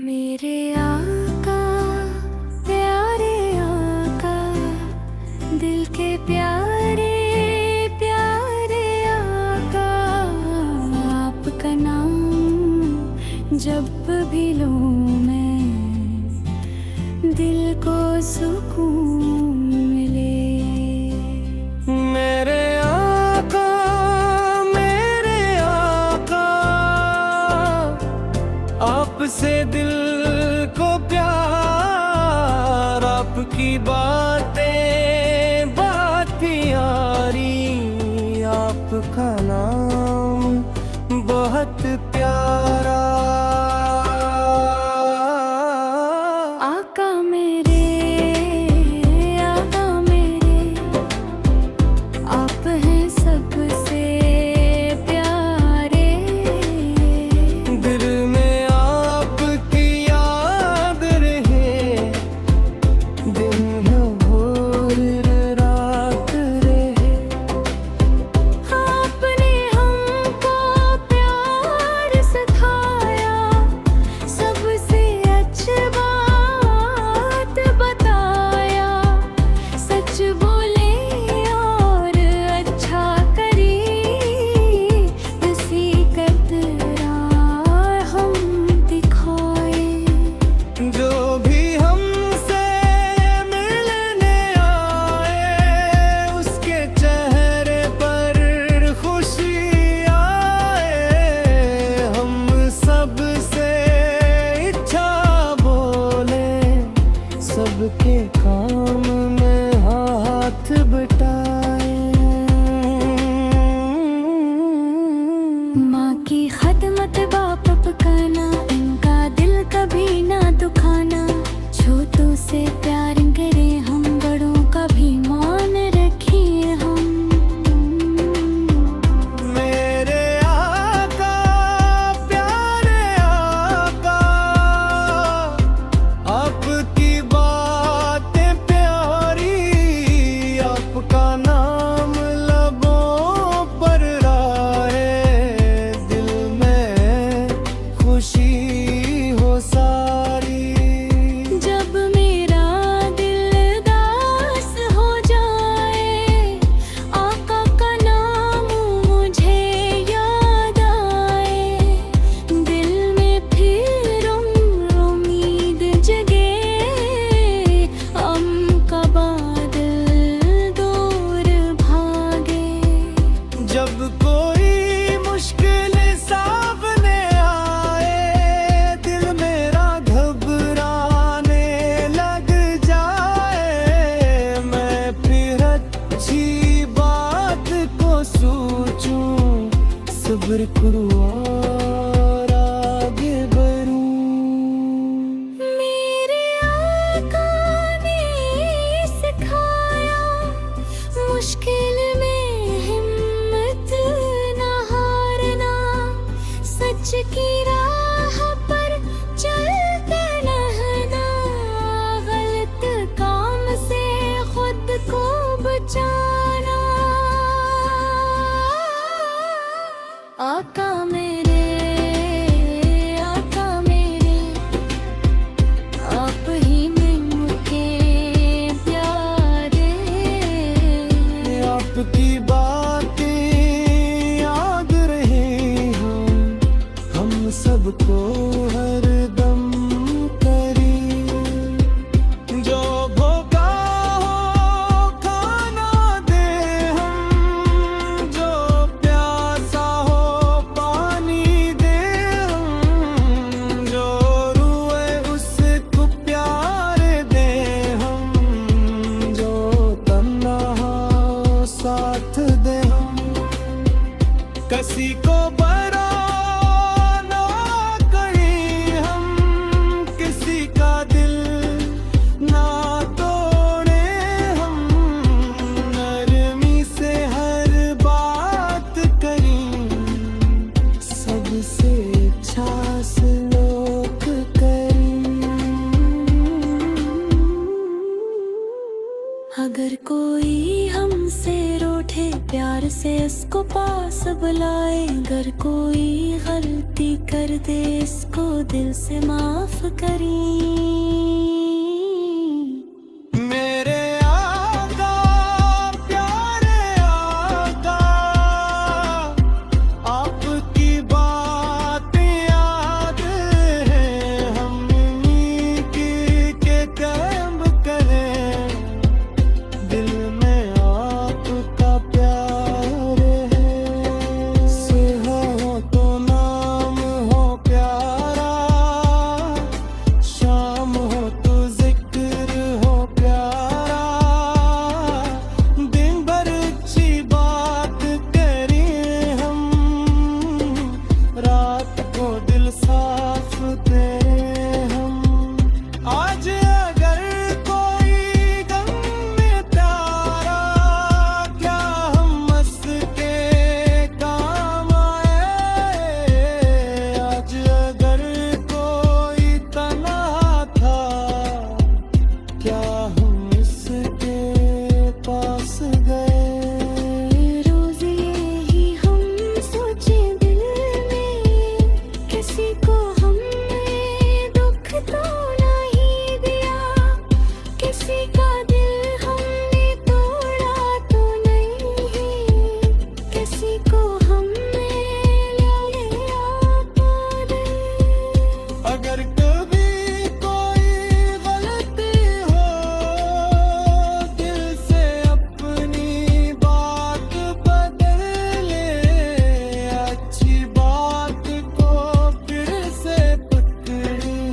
मेरे आका, प्यारे आका, दिल के प्यारे प्यारे आका, आपका नाम जब भी लूं मैं दिल को सुकून मिले। मेरे आका, मेरे आका, आपसे दिल को प्यार, आपकी बातें बात प्यारी, आपका नाम बहुत प्यारा। आका मेरे, आका मेरे, आप हैं सबसे प्यारे। दिल में आपकी याद रहे, दिन और रात रहे। आपने हमको प्यार सिखाया, सबसे अच्छी बात बताया। सच बोले और अच्छा करी, इसी कतरा हम दिखाए। जो भी हमसे मिलने आए, उसके चेहरे पर खुशी आए। हम सबसे इच्छा बोले, सबके काम में हाथ बटाए। माँ की खदमत बाप पकाना, इनका दिल कभी ना दुखाना। छोटों से प्यार करें हम, बड़ों का भी मान रखिए हम। मेरे आका, प्यारे आका, आपकी बातें प्यारी, आपका नाम लबों पर राहे। दिल में खुशी हो सारी। जब मेरा दिल दास हो जाए, आका का नाम मुझे याद आए। दिल में फिर उम्मीद जगे, हम का बादल दूर भागे। जब कोई मुश्किल सामने आए, दिल मेरा घबराने लग जाए। मैं फिर अच्छी बात को सोचूं, सब्र करूं और आगे बढ़ूं। मेरे आका ने सिखाया, मुश्किल में हिम्मत न हारना। सच की राह पर चलते रहना, गलत काम से खुद को बचाना। आका मेरे प्यार से इसको पास बुलाए, अगर कोई गलती कर दे इसको दिल से माफ करें। मेरे आका प्यारे आका, आपकी बातें याद है हम की के कर्म करें, दिल में आपका प्यार है। सुबह हो तो नाम हो प्यारा, शाम हो तो जिक्र हो प्यारा, दिन भर अच्छी बात करें हम, रात को दिल साफ करें हम। आज अगर कोई गम में प्यारा, क्या हम हंस के काम आए। आज अगर कोई तना था, क्या हम इसके पास गए। रोज यही हम सोचे दिल में, किसी को हमने दुख तो नहीं दिया, किसी का दिल हमने तोड़ा तो नहीं, किसी को हमने लिया पार। अगर कभी कोई गलती हो, दिल से अपनी बात बदल ले, अच्छी बात को फिर से पकड़ी,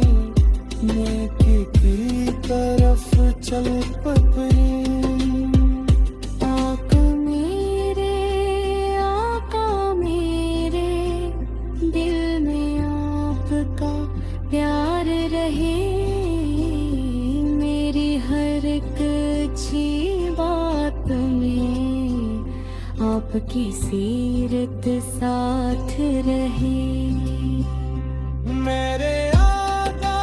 नेकी की तरफ चल पकड़ी। आका मेरे दिल में आपका प्यार रहे, मेरी हर एक अच्छी बात में आपकी सीरत साथ रहे। मेरे आका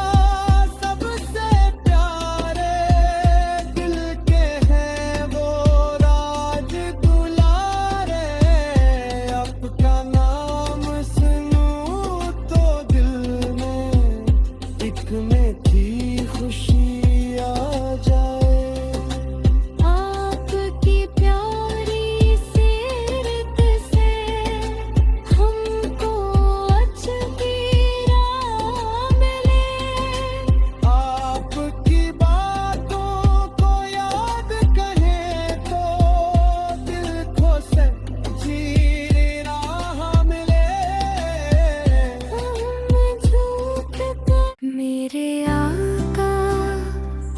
सबसे प्यारे, दिल के हैं वो राज दुलारे, आपका नाम सुनूं तो दिल में एक मीठी खुशी आ जाए। आपकी प्यारी सीरत से हमको अच्छी राह मिले, आपकी बातों को याद कहें तो दिल को सच्ची राह मिले। मेरे आका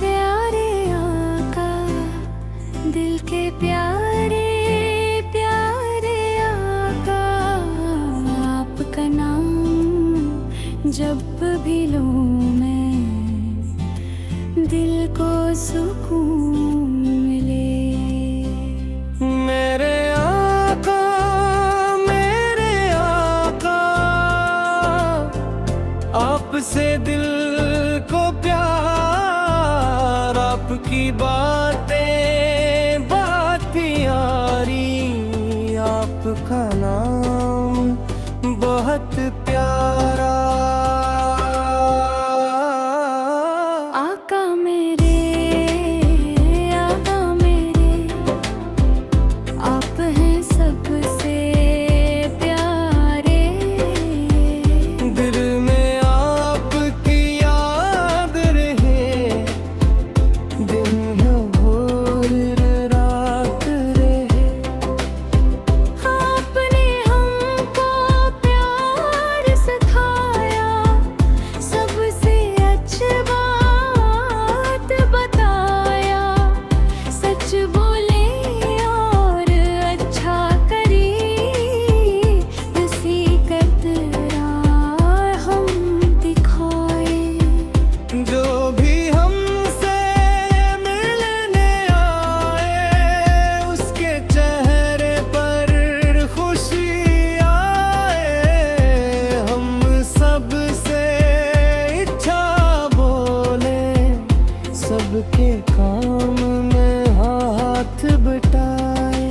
प्यारे आका, दिल के प्यारे प्यारे आका, आपका नाम जब भी लूं मैं दिल को सुकून मिले। मेरे आका आपसे दिल को प्यार, आपकी बातें बात प्यारी, आपका नाम बहुत प्यारा। आका मेरे आप हैं सबसे प्यारे, दिल में आपकी याद रहे, दिन हो रात रहे। आपने हमको प्यार सिखाया, सबसे अच्छी बात बताया, सच बोले और अच्छा करी, नसीहत हम दिखाए। जो भी हमसे मिलने आए, उसके चेहरे पर खुशी आए, हम सबसे इच्छा बोले, सबके काम में हाथ बटाए।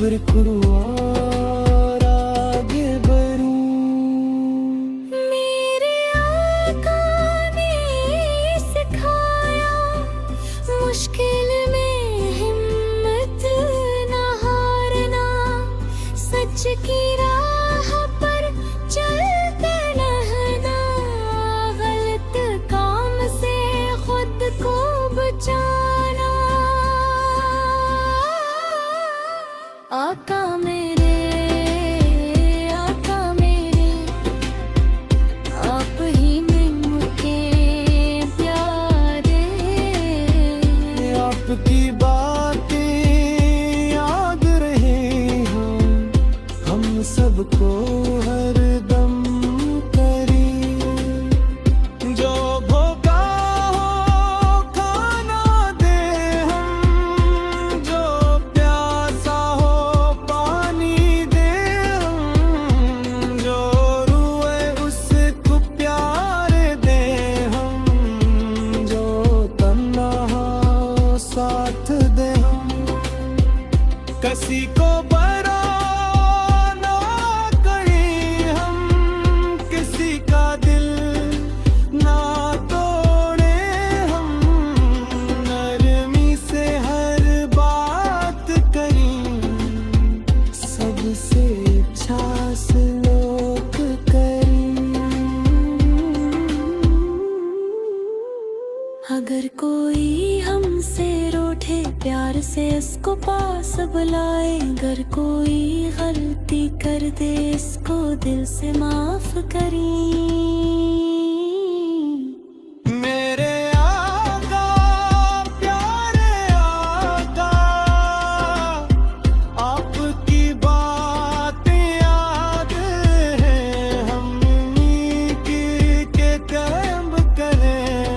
सब्र करूं और आगे बढ़ूं। मेरे आका ने सिखाया मुश्किल में हिम्मत न हारना, सच की राह पर चलते रहना, गलत काम से खुद को बचाना। आका मेरे आप ही में मुझे प्यारे, आपकी बातें याद रहे हम सबको हरदम करें। जो भूखा हो खाना दे हम, जो प्यासा हो पानी दे हम, जो रोए उसको प्यार दे हम, जो तन्हा हो साथ दे हम। किसी को बरा ना करें हम, किसी का दिल ना तोड़े हम, नरमी से हर बात करें, सबसे अच्छा सलूक करें। अगर कोई हमसे रूठे प्यार से इसको पास बुलाए, अगर कोई गलती कर दे इसको दिल से माफ करें। मेरे आका प्यारे आका, आपकी बातें याद है हम के कैब करें,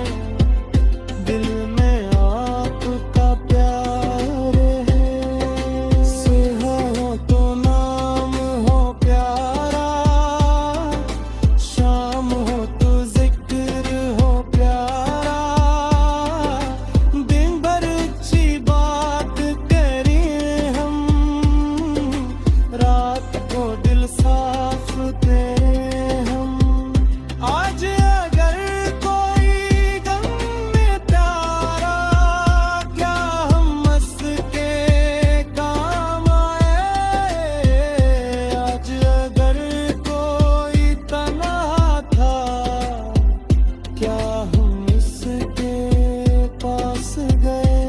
दिल में आपका प्यार है। सुबह हो तो नाम हो प्यारा, शाम हो तो जिक्र हो प्यारा, दिन भर अच्छी बात करें हम, रात को दिल साफ करें हम। आज अगर कोई गम में प्यारा, क्या हम हंस के काम आए। आज अगर कोई तन्हा था, क्या हम इसके पास गए।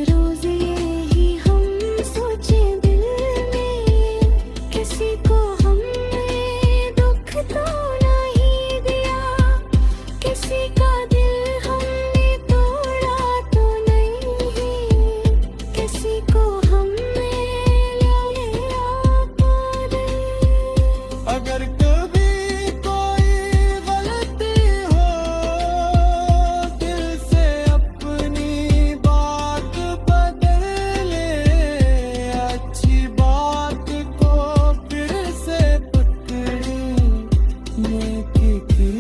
रोज यही हम सोचे दिल में, किसी को हमने दुख तो नहीं दिया, किसी का दिल हमने तोड़ा तो नहीं, किसी को हमने लिया पाले। अगर कभी कोई गलती हो, दिल से अपनी बात बदल ले, अच्छी बात को फिर से पकड़ी, नेकी की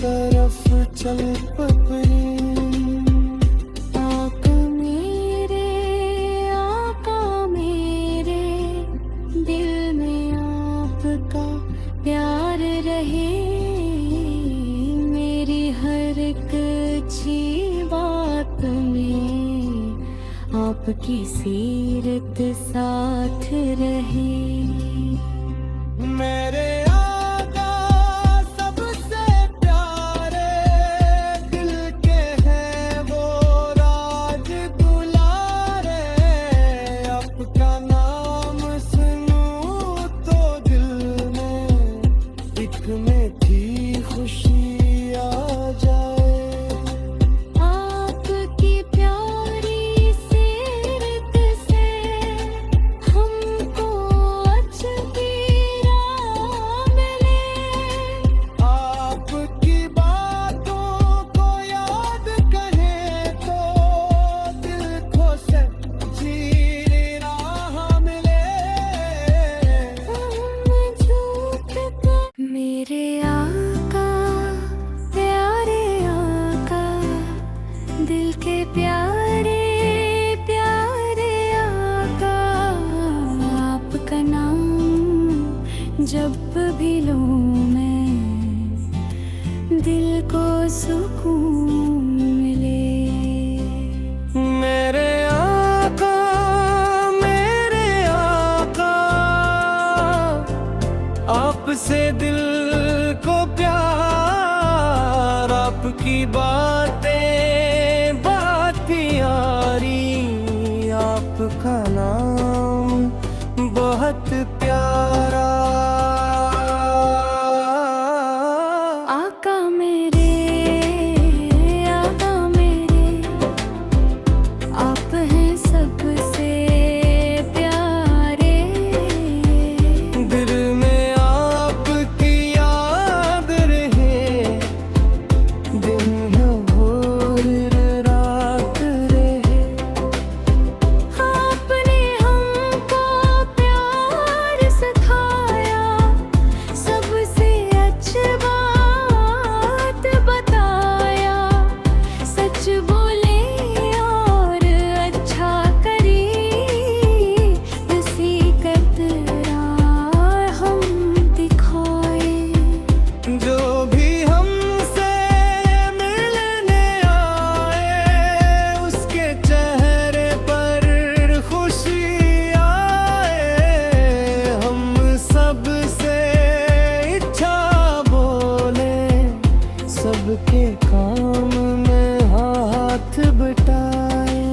तरफ चल पकड़ी। आका मेरे दिल में आपका प्यार रहे, मेरी हर एक अच्छी बात में आपकी सीरत साथ रहे। मेरे आका सबसे प्यारे, दिल के हैं वो राज दुलारे, आपका नाम सुनूं तो दिल में एक मीठी खुशी आ जाए। आपकी प्यारी सीरत से हमको अच्छी राह मिले, आपकी बातों को याद करें तो दिल को सच्ची राह मिले। हम झूठ का मेरे आका प्यारे आपकी बातें बात प्यारी, आपका नाम बहुत प्यारा। आका मेरे, आका मेरे, आप हैं सबसे प्यारे। दिल में आपकी याद रहे, दिन और रात रहे। आपने हमको प्यार सिखाया, सबसे अच्छी बात बताया। सच बोले और अच्छा करी, इसी कतरा हम दिखाए। जो भी हमसे मिलने आए, उसके चेहरे पर खुशी आए। हम सबसे इच्छा बोले, सबके काम में हाथ बटाए।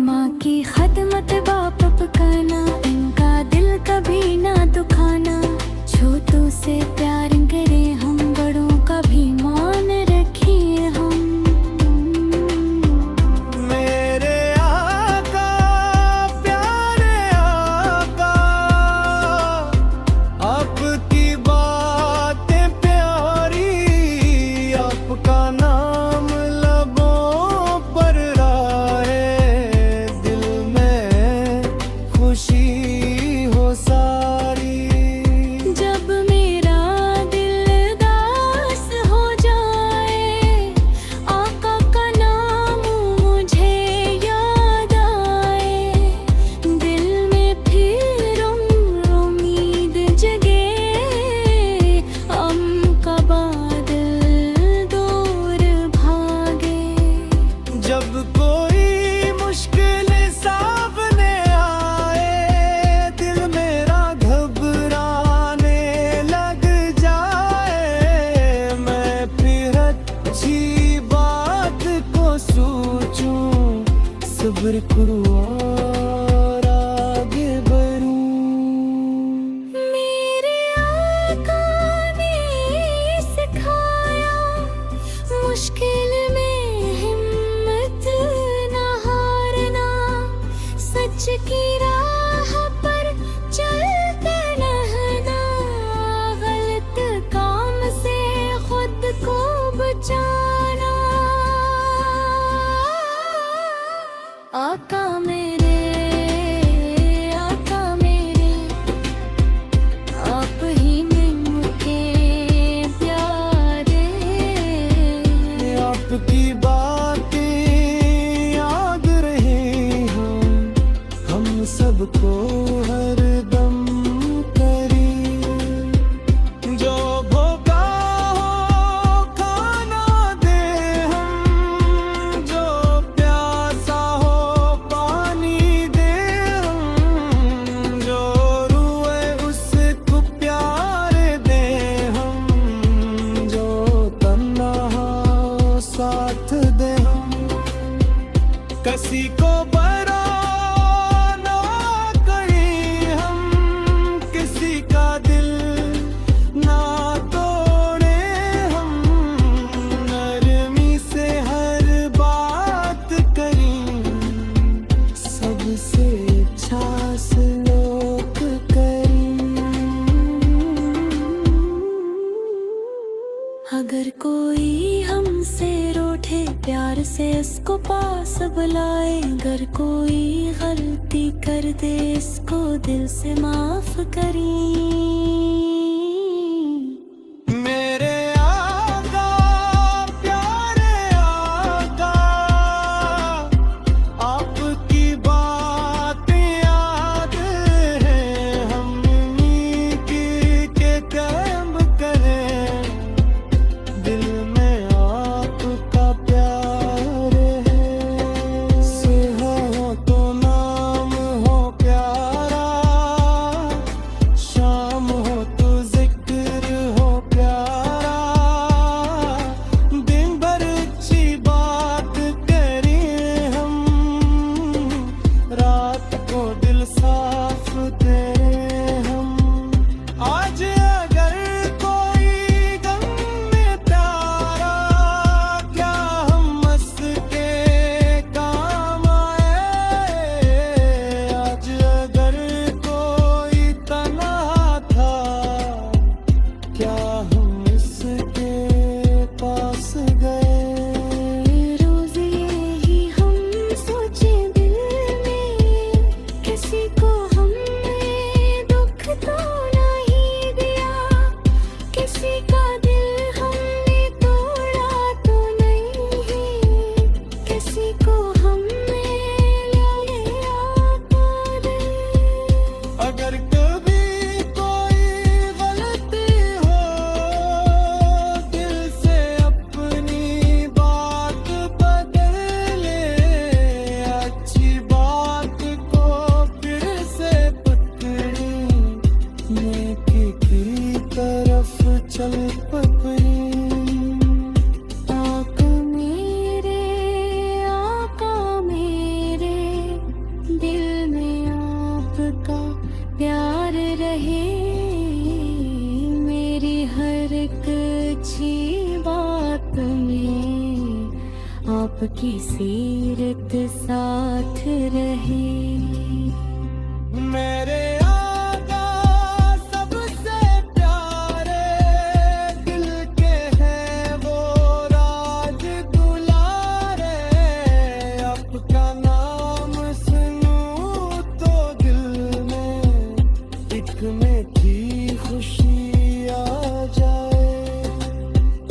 माँ की खदमत बाप पकाना, इनका दिल कभी ना दुखाना। छोटों से प्यार करें हम, बड़ों का भी मान रखिए हम। मेरे आका, प्यारे आका, आपकी बातें प्यारी, आपका नाम लबों पर राहे। दिल में खुशी हो सारी। जब मेरा दिल दास हो जाए, आका का नाम मुझे याद आए। दिल में फिर उम्मीद जगे, हम का बादल दूर भागे। जब कोई मुश्किल सामने आए, दिल मेरा घबराने लग जाए। मैं फिर अच्छी बात को सोचूं, सब्र करूं और आगे बढ़ूं। मेरे आका ने सिखाया, मुश्किल में हिम्मत न हारना। सच की राह पर चलते रहना, गलत काम से खुद को बचाना। आका मेरे, आका मेरे, आप ही मुझे प्यारे। आपकी बातें याद रहे, हम सबको हरदम करी। जो भूखा हो खाना दे हम, जो प्यासा हो पानी दे हम। जो रुए उसको प्यार दे हम, जो तन्हा हो साथ दे हम। किसी को बरा ना करें हम, किसी का दिल ना तोड़े हम। नरमी से हर बात करें, सबसे अच्छा सलूक करें। अगर कोई हमसे रूठे, प्यार से इसको पास बुलाए। अगर कोई गलती कर दे, इसको दिल से माफ करें। मेरे आका, प्यारे आका, आपकी बातें याद हैं। हम उन्हीं के कर्म करें, दिल में आपका प्यार है। सुबह हो तो नाम हो प्यारा, शाम चल पपरी। आका मेरे दिल में आपका प्यार रहे। मेरी हर एक अच्छी बात में आपकी सीरत साथ रहे। मेरे आका सबसे प्यारे दिल के हैं वो राज दुलारे। आपका नाम सुनूं तो दिल में एक मीठी खुशी आ जाए।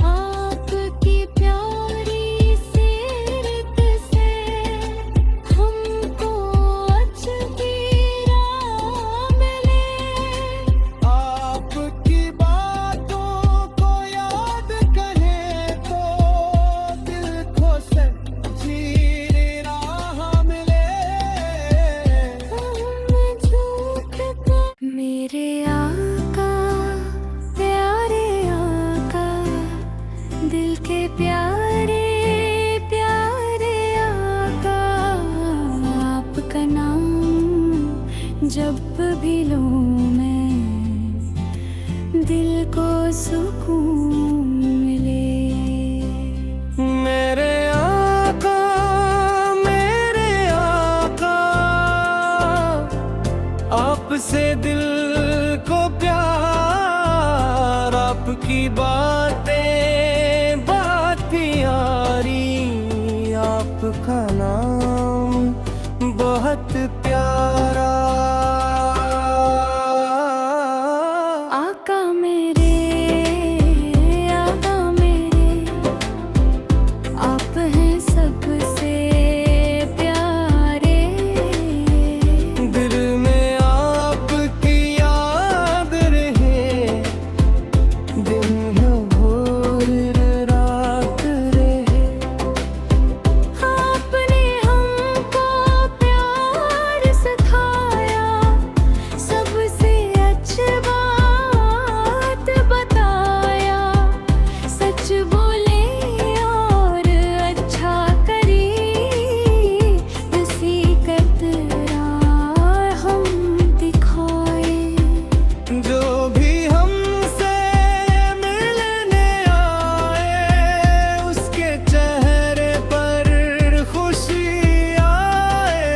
आपकी प्यारी सीरत से हमको अच्छी राह मिले। आपकी बातों को याद करें तो दिल को सच्ची राह मिले। मेरे आका प्यारे आका दिल के प्यारे प्यारे आका। आपका नाम जब भी लूं मैं दिल को सुकून मिले। मेरे आका आपसे दिल को प्यार। आपकी बातें बात प्यारी। आपका नाम बहुत प्यारा। आका मेरे आप हैं सबसे प्यारे। दिल में आपकी याद रहे दिन भर रात रहे। आपने हमको प्यार सिखाया, सबसे अच्छी बात बताया। सच बोले और अच्छा करी, इसी कतरा हम दिखाए। जो भी हमसे मिलने आए उसके चेहरे पर खुशी आए।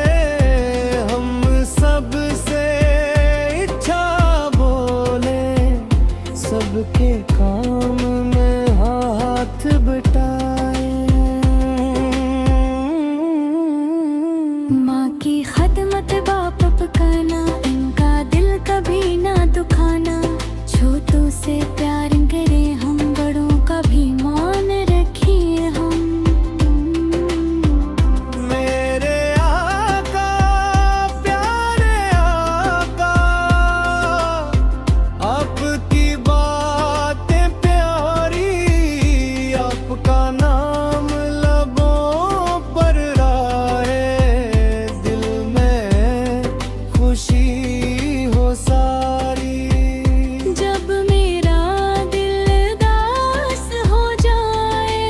हम सबसे इच्छा बोले, सबके काम में हाथ बटाए। माँ की खदमत बाप पकाना, इनका दिल कभी ना दुखाना। छोटों से प्यार करें हम, बड़ों का भी मान रखिए हम। मेरे आका प्यारे आका आपकी बातें प्यारी। आपका नाम लबों पर राहे, दिल में खुशी हो सारी। जब मेरा दिल दास हो जाए,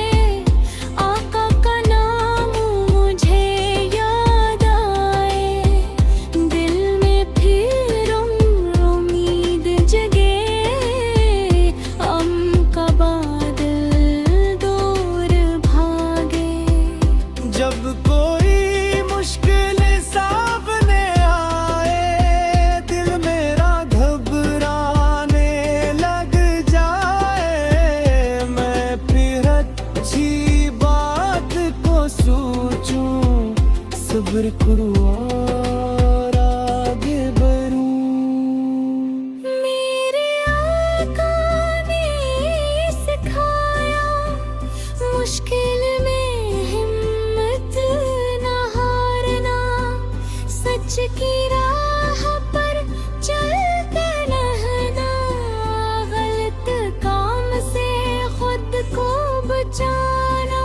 आका का नाम मुझे याद आए। दिल में फिर उम्मीद जगे, हम का बादल दूर भागे। जब कोई मुश्किल सामने आए, दिल मेरा घबराने लग जाए। मैं फिर अच्छी बात को सोचूं, सब्र करूं और आगे बढ़ूं। मेरे आका ने सिखाया, मुश्किल में हिम्मत न हारना। सच की राह पर चलते रहना, गलत काम से खुद को बचाना।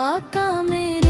आका मेरे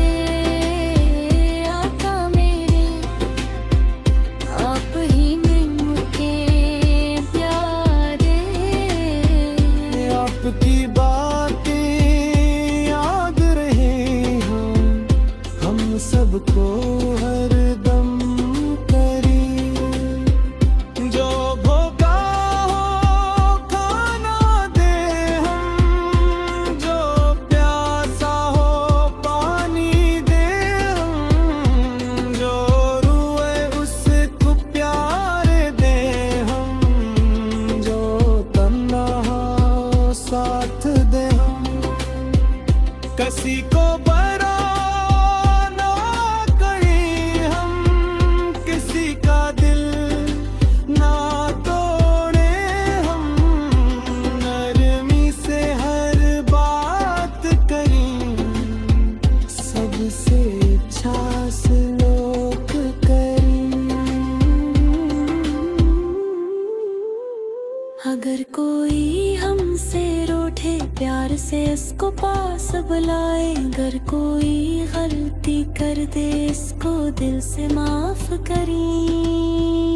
अगर कोई हमसे रूठे प्यार से इसको पास बुलाए, अगर कोई गलती कर दे इसको दिल से माफ करें।